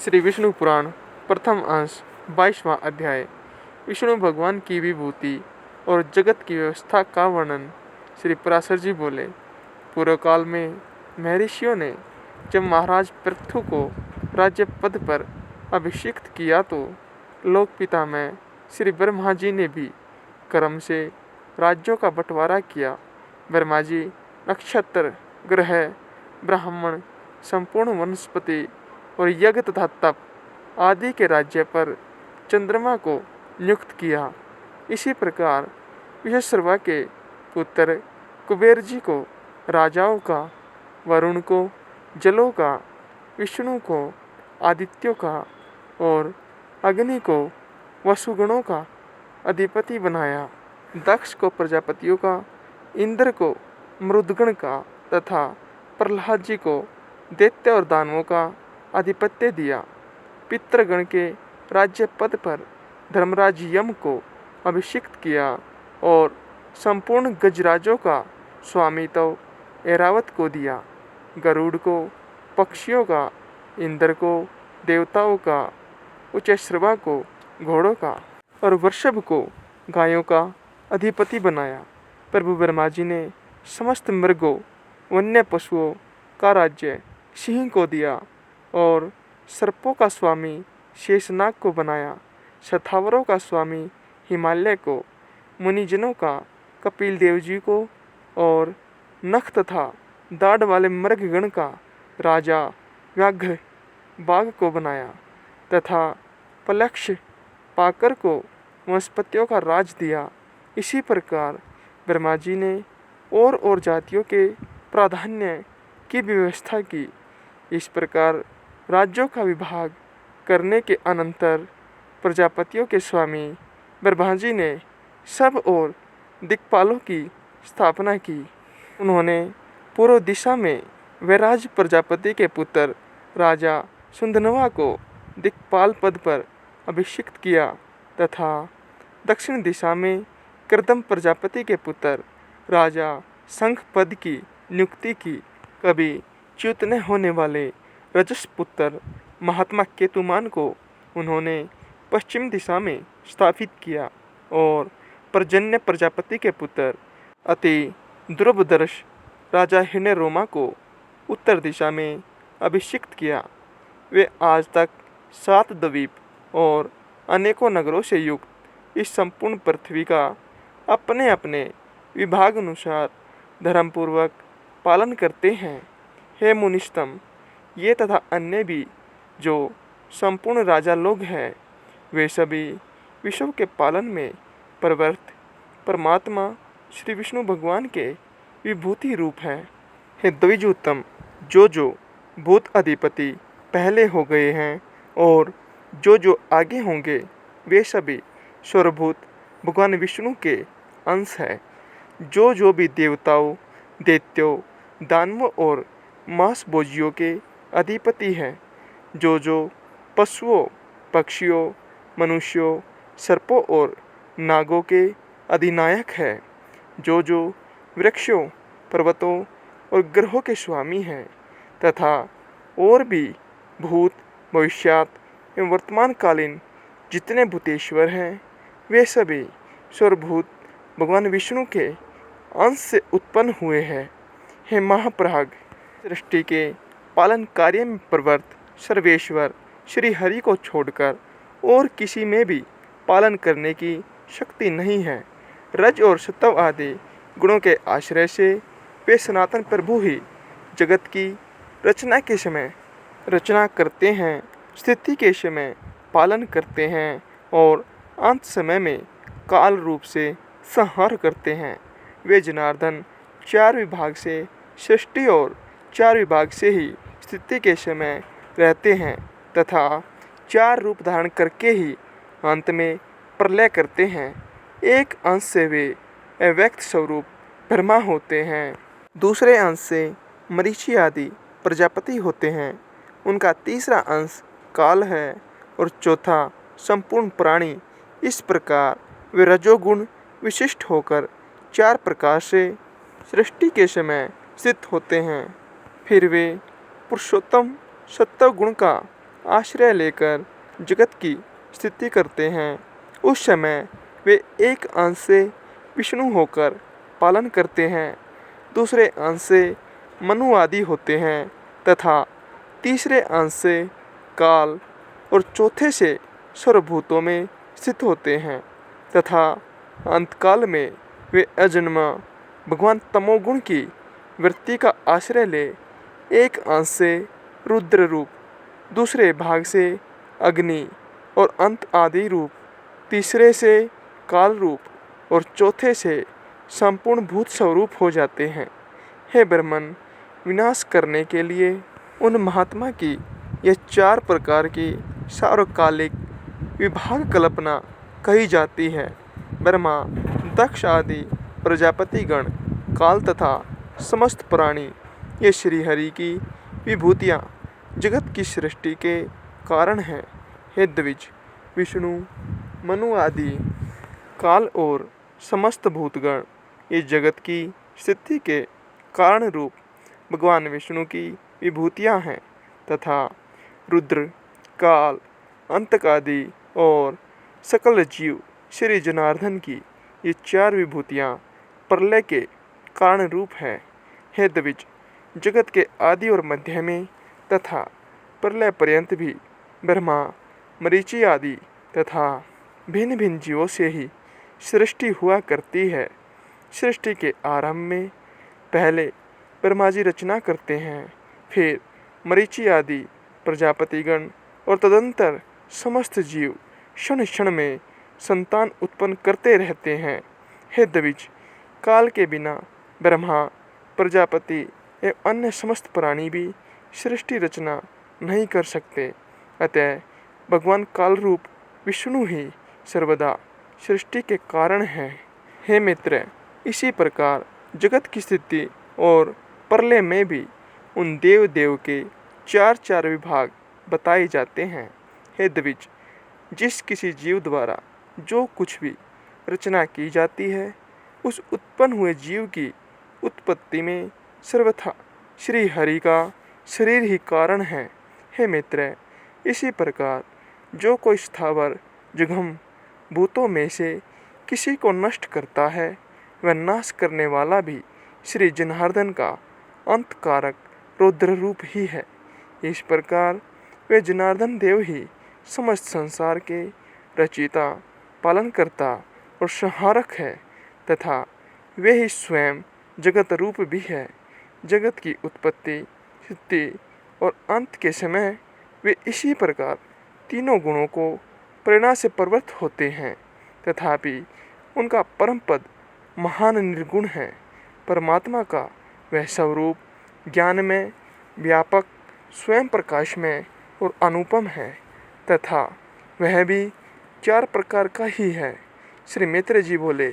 श्री विष्णु पुराण प्रथम अंश 22वां अध्याय। विष्णु भगवान की विभूति और जगत की व्यवस्था का वर्णन। श्री पराशर जी बोले, पूर्व काल में महर्षियों ने जब महाराज पृथु को राज्य पद पर अभिषिक्त किया तो लोक पिता में श्री ब्रह्मा जी ने भी क्रम से राज्यों का बंटवारा किया। ब्रह्मा जी नक्षत्र, ग्रह, ब्राह्मण, संपूर्ण वनस्पति और यज्ञ तथा तप आदि के राज्य पर चंद्रमा को नियुक्त किया। इसी प्रकार विश्वशर्मा के पुत्र कुबेर जी को राजाओं का, वरुण को जलों का, विष्णु को आदित्यों का और अग्नि को वसुगणों का अधिपति बनाया। दक्ष को प्रजापतियों का, इंद्र को मरुदगण का तथा प्रहलाद जी को दैत्य और दानवों का आधिपत्य दिया। पितृगण के राज्य पद पर धर्मराज यम को अभिषिक्त किया और संपूर्ण गजराजों का स्वामित्व ऐरावत को दिया। गरुड़ को पक्षियों का, इंद्र को देवताओं का, उच्चश्रवा को घोड़ों का और वृषभ को गायों का अधिपति बनाया। प्रभु ब्रह्मा जी ने समस्त मृगों, वन्य पशुओं का राज्य सिंह को दिया और सर्पों का स्वामी शेषनाग को बनाया। शतावरों का स्वामी हिमालय को, मुनिजनों का कपिल देव जी को और नख तथा दाढ़ वाले मृगगण का राजा व्याघ्र बाघ को बनाया तथा पलक्ष पाकर को वनस्पतियों का राज दिया। इसी प्रकार ब्रह्मा जी ने और जातियों के प्राधान्य की व्यवस्था की। इस प्रकार राज्यों का विभाग करने के अनंतर प्रजापतियों के स्वामी ब्रह्मा जी ने सब और दिक्पालों की स्थापना की। उन्होंने पूर्व दिशा में वैराज प्रजापति के पुत्र राजा सुंदनवा को दिक्पाल पद पर अभिषिक्त किया तथा दक्षिण दिशा में कृदम प्रजापति के पुत्र राजा शंख पद की नियुक्ति की। कभी च्युत न होने वाले रजस पुत्र महात्मा केतुमान को उन्होंने पश्चिम दिशा में स्थापित किया और पर्जन्य प्रजापति के पुत्र अति दुर्भदर्श राजा हिरण्यरोमा को उत्तर दिशा में अभिषिक्त किया। वे आज तक 7 द्वीप और अनेकों नगरों से युक्त इस संपूर्ण पृथ्वी का अपने अपने विभाग अनुसार धर्मपूर्वक पालन करते हैं। हे मुनिस्तम, ये तथा अन्य भी जो संपूर्ण राजा लोग हैं, वे सभी विश्व के पालन में प्रवृत्त परमात्मा श्री विष्णु भगवान के विभूति रूप हैं। हे द्विजोत्तम, जो भूत अधिपति पहले हो गए हैं और जो आगे होंगे, वे सभी स्वरभूत भगवान विष्णु के अंश हैं। जो भी देवताओं, दैत्यों, दानवों और मांसभोजियों के अधिपति हैं, जो पशुओं, पक्षियों, मनुष्यों, सर्पों और नागों के अधिनायक हैं, जो वृक्षों, पर्वतों और ग्रहों के स्वामी हैं तथा और भी भूत, भविष्यात एवं वर्तमानकालीन जितने भूतेश्वर हैं, वे सभी स्वरभूत भगवान विष्णु के अंश से उत्पन्न हुए हैं। हे महाप्राग, सृष्टि के पालन कार्य में प्रवृत्त सर्वेश्वर श्री हरि को छोड़कर और किसी में भी पालन करने की शक्ति नहीं है। रज और सत्व आदि गुणों के आश्रय से वे सनातन प्रभु ही जगत की रचना के समय रचना करते हैं, स्थिति के समय पालन करते हैं और अंत समय में काल रूप से संहार करते हैं। वे जनार्दन 4 विभाग से सृष्टि और 4 विभाग से ही स्थिति के समय रहते हैं तथा 4 रूप धारण करके ही अंत में प्रलय करते हैं। एक अंश से वे अव्यक्त स्वरूप ब्रह्मा होते हैं, दूसरे अंश से मरीचि आदि प्रजापति होते हैं, उनका तीसरा अंश काल है और चौथा संपूर्ण प्राणी। इस प्रकार वे रजोगुण विशिष्ट होकर 4 प्रकार से सृष्टि के समय स्थित होते हैं। फिर वे पुरुषोत्तम सत्व गुण का आश्रय लेकर जगत की स्थिति करते हैं, उस समय वे एक अंश से विष्णु होकर पालन करते हैं, दूसरे अंश से मनु आदि होते हैं तथा तीसरे अंश से काल और चौथे से सर्वभूतों में स्थित होते हैं तथा अंतकाल में वे अजन्मा भगवान तमोगुण की वृत्ति का आश्रय ले एक अंश से रुद्र रूप, दूसरे भाग से अग्नि और अंत आदि रूप, तीसरे से काल रूप और चौथे से संपूर्ण भूत स्वरूप हो जाते हैं। हे ब्रह्मन, विनाश करने के लिए उन महात्मा की यह 4 प्रकार की सार्वकालिक विभाग कल्पना कही जाती है। ब्रह्मा, दक्ष आदि प्रजापतिगण, काल तथा समस्त प्राणी ये श्रीहरि की विभूतियाँ जगत की सृष्टि के कारण हैं। हे द्विज, विष्णु, मनु आदि काल और समस्त भूतगण ये जगत की स्थिति के कारण रूप भगवान विष्णु की विभूतियाँ हैं तथा रुद्र, काल, अंतक आदि और सकल जीव श्री जनार्दन की ये 4 विभूतियाँ प्रलय के कारण रूप है। हे द्विज, जगत के आदि और मध्य में तथा प्रलय पर्यंत भी ब्रह्मा, मरीचि आदि तथा भिन्न भिन्न जीवों से ही सृष्टि हुआ करती है। सृष्टि के आरंभ में पहले ब्रह्मा जी रचना करते हैं, फिर मरीचि आदि प्रजापतिगण और तदंतर समस्त जीव क्षण क्षण में संतान उत्पन्न करते रहते हैं। हे द्विज, काल के बिना ब्रह्मा, प्रजापति एवं अन्य समस्त प्राणी भी सृष्टि रचना नहीं कर सकते। अतः भगवान काल रूप विष्णु ही सर्वदा सृष्टि के कारण है। हे मित्र, इसी प्रकार जगत की स्थिति और प्रलय में भी उन देव देव के 4 विभाग बताए जाते हैं। हे द्विज, जिस किसी जीव द्वारा जो कुछ भी रचना की जाती है, उस उत्पन्न हुए जीव की उत्पत्ति में सर्वथा श्री हरि का शरीर ही कारण है। हे मित्र, इसी प्रकार जो कोई स्थावर जंगम भूतों में से किसी को नष्ट करता है, वह नाश करने वाला भी श्री जनार्दन का अंतकारक रुद्र रूप ही है। इस प्रकार वे जनार्दन देव ही समस्त संसार के रचयिता, पालनकर्ता और संहारक है तथा वे ही स्वयं जगत रूप भी है। जगत की उत्पत्ति, स्थिति और अंत के समय वे इसी प्रकार तीनों गुणों को प्रेरणा से प्रवृत्त होते हैं, तथापि उनका परम पद महान निर्गुण है। परमात्मा का वह स्वरूप ज्ञान में व्यापक, स्वयं प्रकाश में और अनुपम है तथा वह भी 4 प्रकार का ही है। श्री मित्र जी बोले,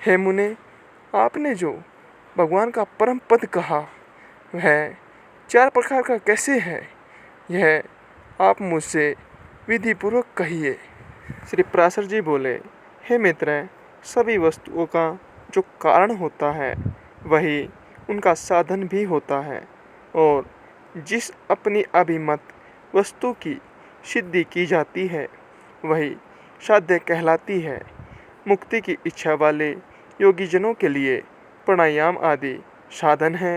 हे मुने, आपने जो भगवान का परम पद कहा वह 4 प्रकार का कैसे है, यह आप मुझसे विधिपूर्वक कहिए। श्री पराशर जी बोले, हे मित्र, सभी वस्तुओं का जो कारण होता है वही उनका साधन भी होता है, और जिस अपनी अभिमत वस्तु की सिद्धि की जाती है वही साध्य कहलाती है। मुक्ति की इच्छा वाले योगीजनों के लिए प्राणायाम आदि साधन है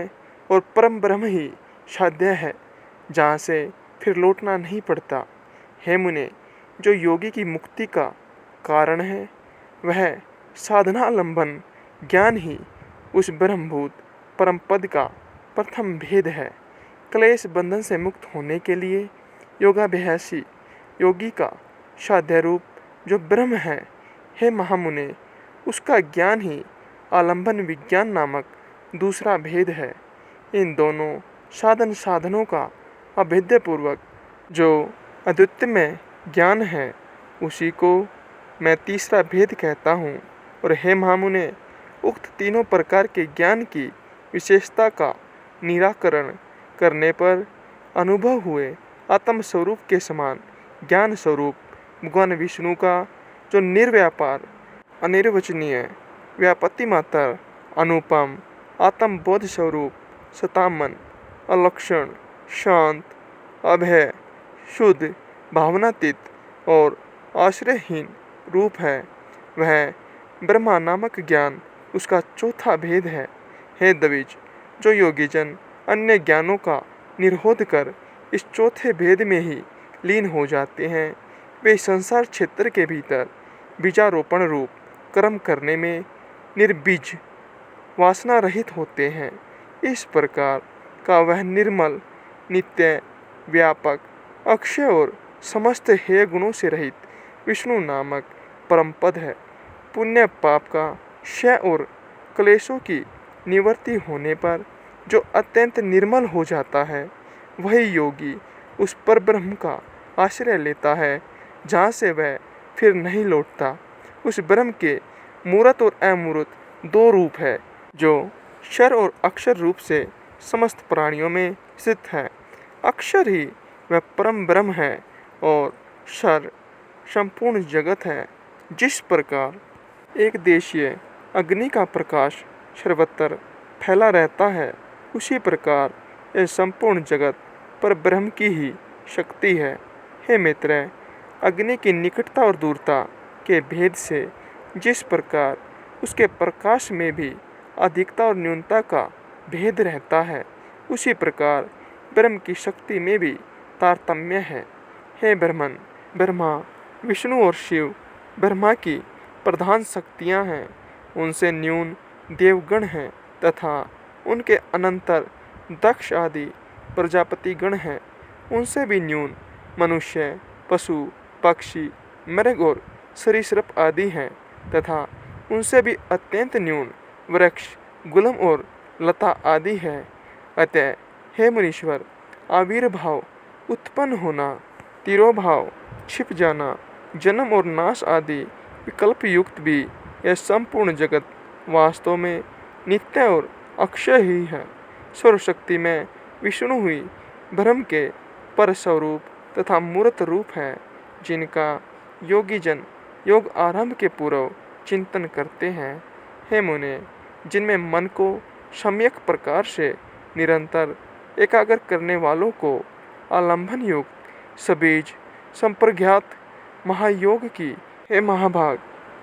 और परम ब्रह्म ही साध्य है, जहाँ से फिर लौटना नहीं पड़ता। हे मुने, जो योगी की मुक्ति का कारण है वह साधनालंबन ज्ञान ही उस ब्रह्मभूत परम पद का प्रथम भेद है। क्लेश बंधन से मुक्त होने के लिए योगाभ्यासी योगी का साध्य रूप जो ब्रह्म है, हे महामुने, उसका ज्ञान ही आलंबन विज्ञान नामक दूसरा भेद है। इन दोनों साधनों का अभेद्यपूर्वक जो अद्वितीय ज्ञान है, उसी को मैं तीसरा भेद कहता हूँ। और हे महामुने, उक्त तीनों प्रकार के ज्ञान की विशेषता का निराकरण करने पर अनुभव हुए आत्म स्वरूप के समान ज्ञान स्वरूप भगवान विष्णु का जो निर्व्यापार, अनिर्वचनीय, व्यापति मात्र, अनुपम, आत्मबोध स्वरूप, सतामन, अलक्षण, शांत, अभय, शुद्ध, भावनातीत और आश्रयहीन रूप है। वह ब्रह्मा नामक ज्ञान उसका चौथा भेद है। हे द्विज, जो योगीजन अन्य ज्ञानों का निरोध कर इस चौथे भेद में ही लीन हो जाते हैं, वे संसार क्षेत्र के भीतर बीजारोपण रूप कर्म करने में निर्बीज वासना रहित होते हैं। इस प्रकार का वह निर्मल, नित्य, व्यापक, अक्षय और समस्त हेय गुणों से रहित विष्णु नामक परम पद है। पुण्य पाप का क्षय और क्लेशों की निवृत्ति होने पर जो अत्यंत निर्मल हो जाता है, वही योगी उस पर ब्रह्म का आश्रय लेता है, जहाँ से वह फिर नहीं लौटता। उस ब्रह्म के मूर्त और अमूर्त दो रूप है, जो क्षर और अक्षर रूप से समस्त प्राणियों में स्थित है। अक्षर ही वह परम ब्रह्म है और क्षर संपूर्ण जगत है। जिस प्रकार एक देशीय अग्नि का प्रकाश सर्वत्र फैला रहता है, उसी प्रकार यह संपूर्ण जगत पर ब्रह्म की ही शक्ति है। हे मित्र, अग्नि की निकटता और दूरता के भेद से जिस प्रकार उसके प्रकाश में भी अधिकता और न्यूनता का भेद रहता है, उसी प्रकार ब्रह्म की शक्ति में भी तारतम्य है। हे ब्रह्मन, ब्रह्मा, विष्णु और शिव ब्रह्मा की प्रधान शक्तियाँ हैं। उनसे न्यून देवगण हैं तथा उनके अनंतर दक्ष आदि प्रजापति गण हैं। उनसे भी न्यून मनुष्य, पशु, पक्षी, मृग और सरीसृप आदि हैं तथा उनसे भी अत्यंत न्यून वृक्ष, गुलम और लता आदि है। अतः हे मुनीश्वर, आविर्भाव, उत्पन्न होना, तिरोभाव, छिप जाना, जन्म और नाश आदि विकल्प युक्त भी यह संपूर्ण जगत वास्तव में नित्य और अक्षय ही है। सर्वशक्ति में विष्णु हुई ब्रह्म के पर स्वरूप तथा मूर्त रूप है, जिनका योगीजन योग आरंभ के पूर्व चिंतन करते हैं। हे मुने, जिनमें मन को सम्यक प्रकार से निरंतर एकाग्र करने वालों को आलंबन युक्त सबीज संप्रज्ञात महायोग की, हे महाभाग,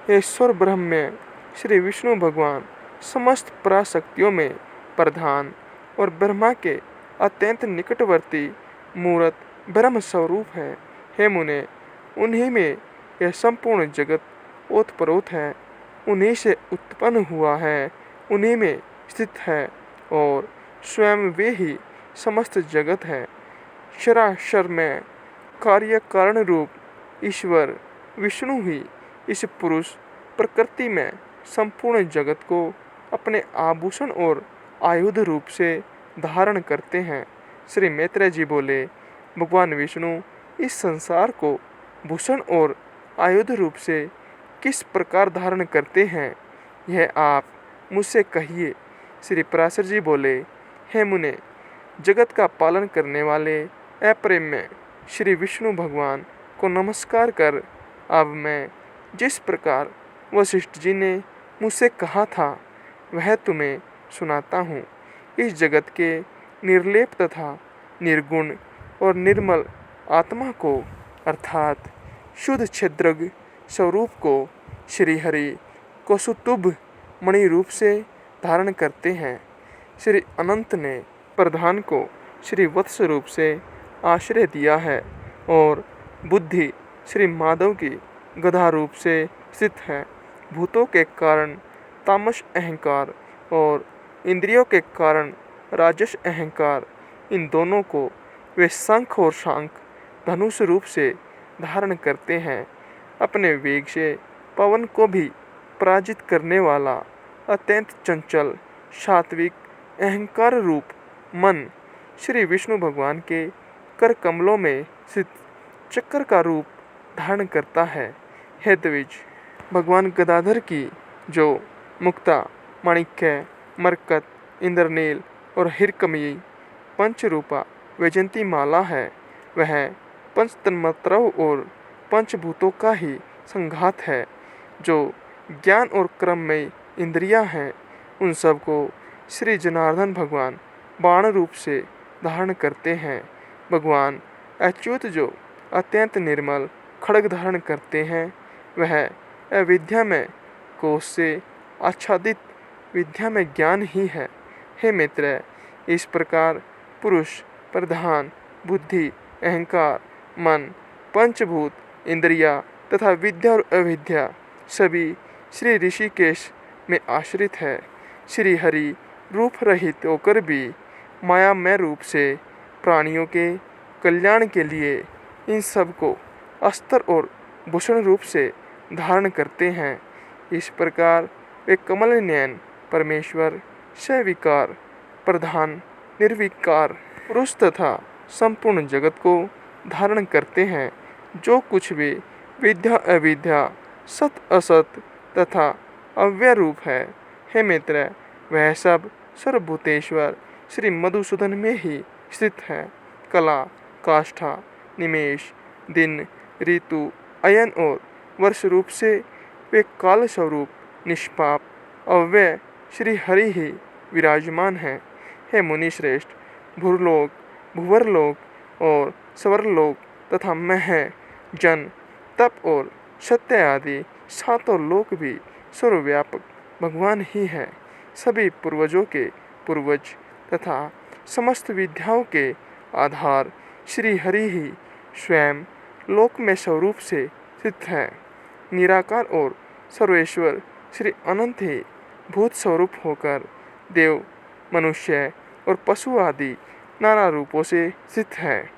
हे ईश्वर ब्रह्म में श्री विष्णु भगवान समस्त पराशक्तियों में प्रधान और ब्रह्मा के अत्यंत निकटवर्ती मूर्त ब्रह्म स्वरूप है। हे मुने, उन्हीं में यह संपूर्ण जगत ओतप्रोत है, उन्हीं से उत्पन्न हुआ है, उन्हीं में स्थित है और स्वयं वे ही समस्त जगत है। शराशर में कार्य कारण रूप ईश्वर विष्णु ही इस पुरुष प्रकृति में संपूर्ण जगत को अपने आभूषण और आयुध रूप से धारण करते हैं। श्री मैत्रेय जी बोले, भगवान विष्णु इस संसार को भूषण और आयुध रूप से किस प्रकार धारण करते हैं, यह आप मुझसे कहिए। श्री पराशर जी बोले, हे मुने, जगत का पालन करने वाले अप्रेम में श्री विष्णु भगवान को नमस्कार कर अब मैं जिस प्रकार वशिष्ठ जी ने मुझसे कहा था, वह तुम्हें सुनाता हूँ। इस जगत के निर्लेप तथा निर्गुण और निर्मल आत्मा को अर्थात शुद्ध छिद्रग स्वरूप को श्री हरि कौसुतुभ मणि रूप से धारण करते हैं। श्री अनंत ने प्रधान को श्री वत्स रूप से आश्रय दिया है और बुद्धि श्री माधव की गधा रूप से स्थित है। भूतों के कारण तामस अहंकार और इंद्रियों के कारण राजस अहंकार, इन दोनों को वे शंख और शांख धनुष रूप से धारण करते हैं। अपने वेग से पवन को भी पराजित करने वाला अत्यंत चंचल सात्विक अहंकार रूप मन श्री विष्णु भगवान के कर कमलों में स्थित चक्र का रूप धारण करता है। हे द्विज, भगवान गदाधर की जो मुक्ता, माणिक्य, मरकत, इंद्रनील और हिरकमयी पंचरूपा वैजंती माला है, वह पंच तन्मात्राओं और पंचभूतों का ही संघात है। जो ज्ञान और क्रम में इंद्रियां हैं, उन सब को श्री जनार्दन भगवान बाण रूप से धारण करते हैं। भगवान अच्युत जो अत्यंत निर्मल खड्ग धारण करते हैं वह अविद्या में कोष से आच्छादित विद्या में ज्ञान ही है। हे मित्र, इस प्रकार पुरुष प्रधान बुद्धि, अहंकार, मन, पंचभूत, इंद्रिया तथा विद्या और अविद्या सभी श्री ऋषिकेश में आश्रित है। श्री हरि रूप रहित होकर भी मायामय रूप से प्राणियों के कल्याण के लिए इन सब को अस्त्र और भूषण रूप से धारण करते हैं। इस प्रकार वे कमल नयन परमेश्वर सविकार प्रधान निर्विकार पुरुष तथा संपूर्ण जगत को धारण करते हैं। जो कुछ भी विद्या अविद्या सत असत तथा अव्यय रूप है, हे मित्र, वह सब सर्वभूतेश्वर श्री मधुसूदन में ही स्थित है। कला, काष्ठा, निमेष, दिन, ऋतु, अयन और वर्ष रूप से वे काल स्वरूप निष्पाप अव्यय श्री हरि ही विराजमान हैं। हे मुनि श्रेष्ठ, भूलोक, भूवरलोक और स्वर्लोक तथा मह, जन, तप और सत्य आदि सातों लोक भी सर्वव्यापक भगवान ही है। सभी पूर्वजों के पूर्वज तथा समस्त विद्याओं के आधार श्री हरि ही स्वयं लोक में स्वरूप से स्थित है। निराकार और सर्वेश्वर श्री अनंत ही भूत स्वरूप होकर देव, मनुष्य और पशु आदि नाना रूपों से स्थित है।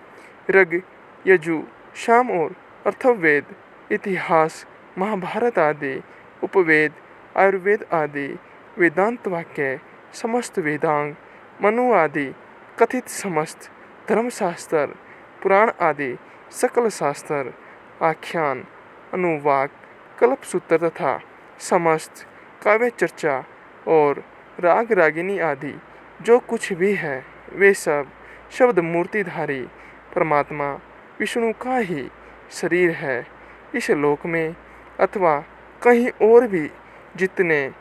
ऋग, यजु, साम और अथर्ववेद, इतिहास, महाभारत आदि उपवेद, आयुर्वेद आदि वेदांत वाक्य, समस्त वेदांग, मनु आदि कथित समस्त धर्मशास्त्र, पुराण आदि सकल शास्त्र, आख्यान, अनुवाक, कल्पसूत्र तथा समस्त काव्य चर्चा और राग रागिनी आदि जो कुछ भी है, वे सब शब्द मूर्तिधारी परमात्मा विष्णु का ही शरीर है। इस लोक में अथवा कहीं और भी जितने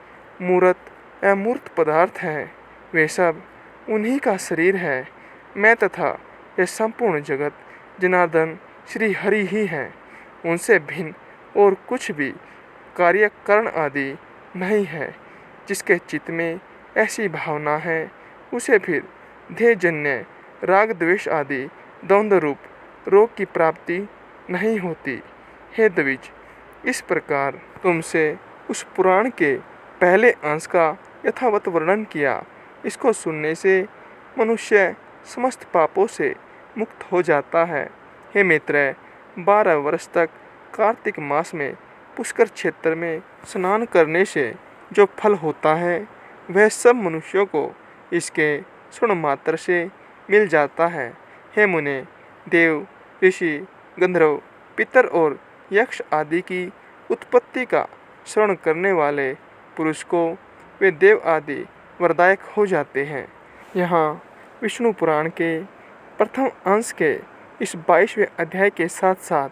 मूर्त अमूर्त पदार्थ हैं, वे सब उन्हीं का शरीर है। मैं तथा यह संपूर्ण जगत जनार्दन श्री हरि ही हैं। उनसे भिन्न और कुछ भी कार्यकरण आदि नहीं है। जिसके चित्त में ऐसी भावना है, उसे फिर ध्येयजन्य राग द्वेष आदि द्वंद्व रूप रोग की प्राप्ति नहीं होती। हे द्विज, इस प्रकार तुमसे उस पुराण के पहले अंश का यथावत वर्णन किया। इसको सुनने से मनुष्य समस्त पापों से मुक्त हो जाता है। हे मित्र, 12 वर्ष तक कार्तिक मास में पुष्कर क्षेत्र में स्नान करने से जो फल होता है, वह सब मनुष्यों को इसके श्रवण मात्र से मिल जाता है। हे मुने, देव, ऋषि, गंधर्व, पितर और यक्ष आदि की उत्पत्ति का श्रवण करने वाले पुरुष को वे देव आदि वरदायक हो जाते हैं। यहाँ विष्णु पुराण के प्रथम अंश के इस 22वें अध्याय के साथ साथ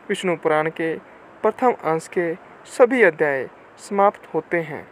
विष्णु पुराण के प्रथम अंश के सभी अध्याय समाप्त होते हैं।